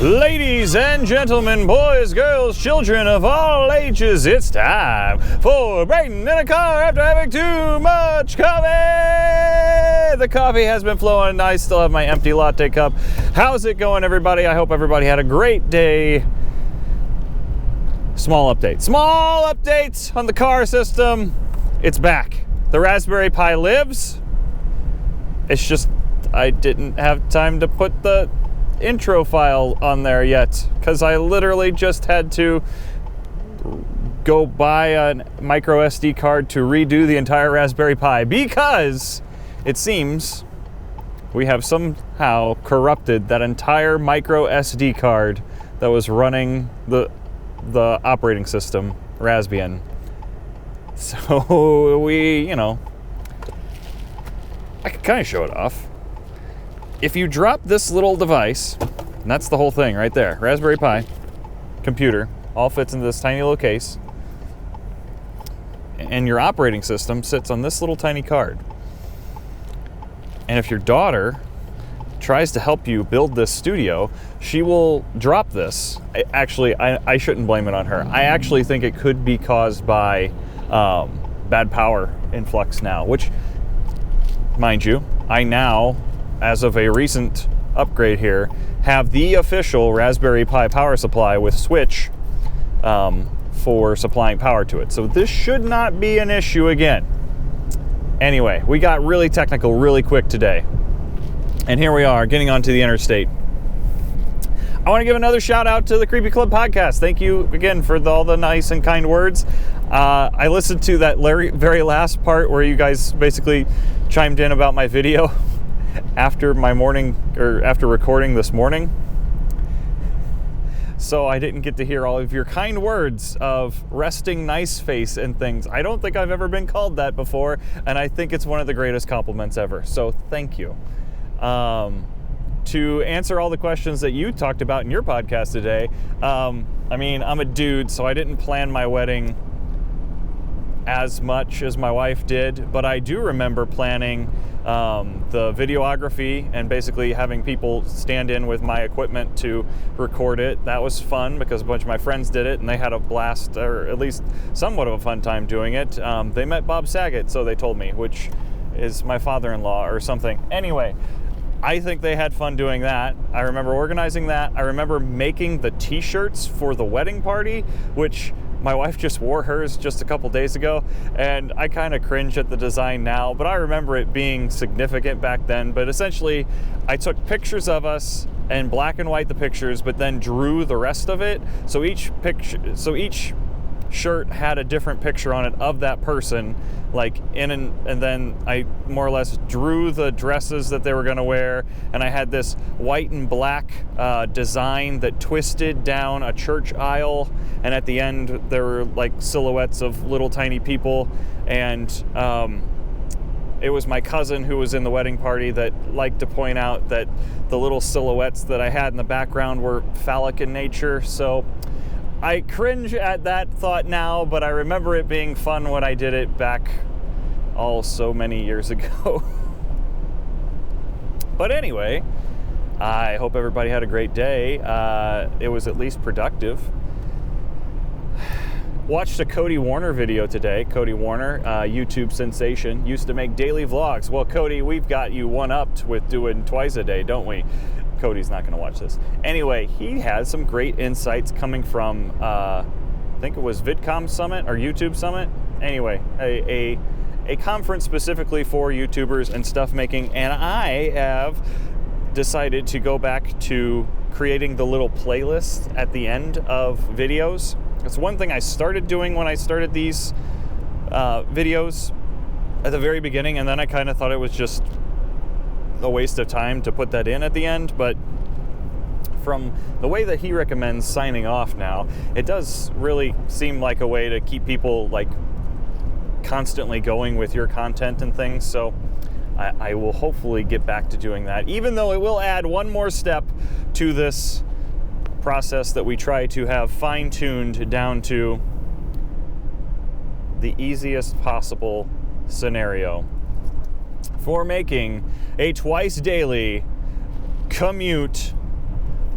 Ladies and gentlemen, boys, girls, children of all ages, it's time for Braden in a car after having too much coffee. The coffee has been flowing. I still have my empty latte cup. How's it going, everybody? I hope everybody had a great day. Small updates on the car system. It's back. The Raspberry Pi lives. It's just I didn't have time to put the intro file on there yet because I literally just had to go buy a micro SD card to redo the entire Raspberry Pi because it seems we have somehow corrupted that entire micro SD card that was running the operating system, Raspbian. So we, I could kind of show it off. If you drop this little device, and that's the whole thing right there, Raspberry Pi, computer, all fits into this tiny little case, and your operating system sits on this little tiny card. And if your daughter tries to help you build this studio, she will drop this. Actually, I shouldn't blame it on her. I actually think it could be caused by bad power influx now, which, mind you, I now, as of a recent upgrade here, have the official Raspberry Pi power supply with switch for supplying power to it. So this should not be an issue again. Anyway, we got really technical really quick today. And here we are, getting onto the interstate. I want to give another shout out to the Creepy Club podcast. Thank you again for all the nice and kind words. I listened to that very last part where you guys basically chimed in about my video after recording this morning. So I didn't get to hear all of your kind words of resting nice face and things. I don't think I've ever been called that before, and I think it's one of the greatest compliments ever. So thank you. To answer all the questions that you talked about in your podcast today, I'm a dude, so I didn't plan my wedding as much as my wife did, but I do remember planning the videography and basically having people stand in with my equipment to record it. That was fun because a bunch of my friends did it and they had a blast, or at least somewhat of a fun time doing it. They met Bob Saget, so they told me, which is my father-in-law or something. Anyway, I think they had fun doing that. I remember organizing that. I remember making the t-shirts for the wedding party, which my wife just wore hers just a couple days ago, and I kind of cringe at the design now, but I remember it being significant back then. But essentially, I took pictures of us and black and white the pictures, but then drew the rest of it. So each shirt had a different picture on it of that person, and then I more or less drew the dresses that they were going to wear, and I had this white and black design that twisted down a church aisle, and at the end there were silhouettes of little tiny people, and it was my cousin who was in the wedding party that liked to point out that the little silhouettes that I had in the background were phallic in nature. So I cringe at that thought now, but I remember it being fun when I did it back so many years ago. But anyway, I hope everybody had a great day. It was at least productive. Watched a Cody Warner video today. Cody Warner, YouTube sensation, used to make daily vlogs. Well, Cody, we've got you one-upped with doing twice a day, don't we? Cody's not going to watch this. Anyway, he has some great insights coming from, I think it was VidCom Summit or YouTube Summit. Anyway, a conference specifically for YouTubers and stuff making, and I have decided to go back to creating the little playlist at the end of videos. It's one thing I started doing when I started these videos at the very beginning, and then I kind of thought it was just a waste of time to put that in at the end, but from the way that he recommends signing off now, it does really seem like a way to keep people constantly going with your content and things. So I will hopefully get back to doing that, even though it will add one more step to this process that we try to have fine-tuned down to the easiest possible scenario for making a twice daily commute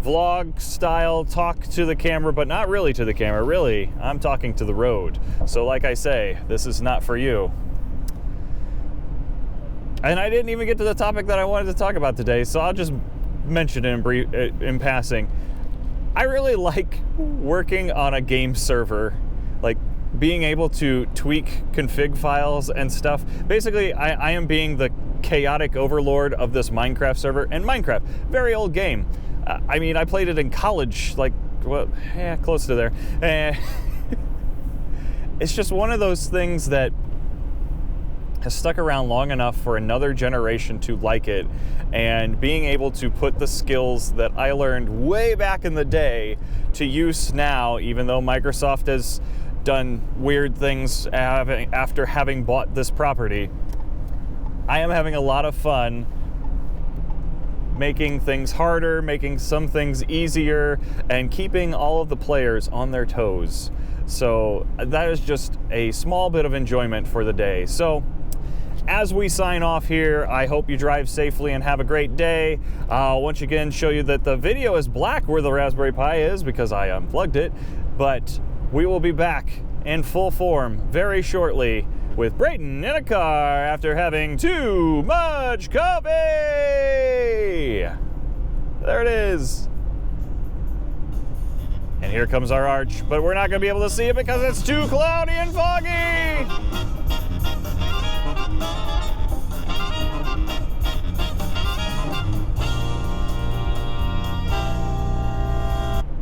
vlog style talk to the camera, but not really to the camera. Really, I'm talking to the road. So like I say, this is not for you. And I didn't even get to the topic that I wanted to talk about today, so I'll just mention it in passing. I really like working on a game server, like being able to tweak config files and stuff. Basically, I am being the chaotic overlord of this Minecraft server. And Minecraft, very old game. I mean, I played it in college, like, well, yeah, close to there. It's just one of those things that has stuck around long enough for another generation to like it, and being able to put the skills that I learned way back in the day to use now, even though Microsoft has done weird things after having bought this property. I am having a lot of fun making things harder, making some things easier, and keeping all of the players on their toes. So that is just a small bit of enjoyment for the day. So as we sign off here, I hope you drive safely and have a great day. I'll once again show you that the video is black where the Raspberry Pi is because I unplugged it, but we will be back in full form very shortly with Braden in a car after having too much coffee. There it is. And here comes our arch, but we're not going to be able to see it because it's too cloudy and foggy.